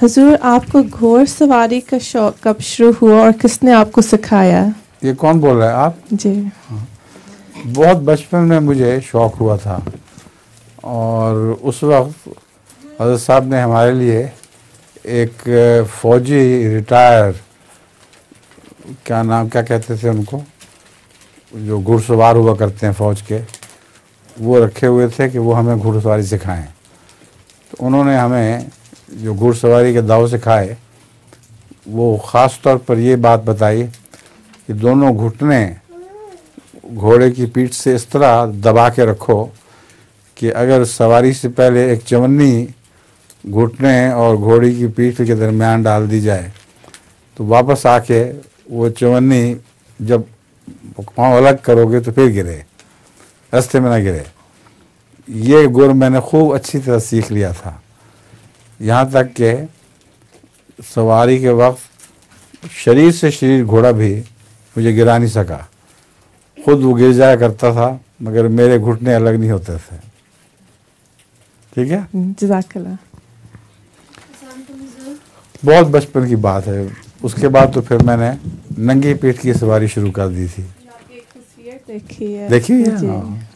हुजूर, आपको घोड़सवारी का शौक कब शुरू हुआ और किसने आपको सिखाया? ये कौन बोल रहा है, आप? जी। बहुत बचपन में मुझे शौक़ हुआ था और उस वक्त हज़रत साहब ने हमारे लिए एक फ़ौजी रिटायर, क्या कहते थे उनको, जो घुड़सवार हुआ करते हैं फ़ौज के, वो रखे हुए थे कि वो हमें घुड़सवारी सिखाएं। तो उन्होंने हमें जो घुड़सवारी के दाव सिखाए, वो ख़ास तौर पर ये बात बताई कि दोनों घुटने घोड़े की पीठ से इस तरह दबा के रखो कि अगर सवारी से पहले एक चवन्नी घुटने और घोड़ी की पीठ के दरमियान डाल दी जाए तो वापस आके वो चवन्नी जब पाँव अलग करोगे तो फिर गिरे, रास्ते में ना गिरे। ये गुर मैंने खूब अच्छी तरह सीख लिया था, यहाँ तक कि सवारी के वक्त शरीर से शरीर घोड़ा भी मुझे गिरा नहीं सका। खुद वो गिर जाया करता था मगर मेरे घुटने अलग नहीं होते थे। ठीक है, जज़ाकल्लाह। बहुत बचपन की बात है। उसके बाद तो फिर मैंने नंगी पीठ की सवारी शुरू कर दी थी। आपकी एक तस्वीर देखी है? देखी है? जी। हाँ।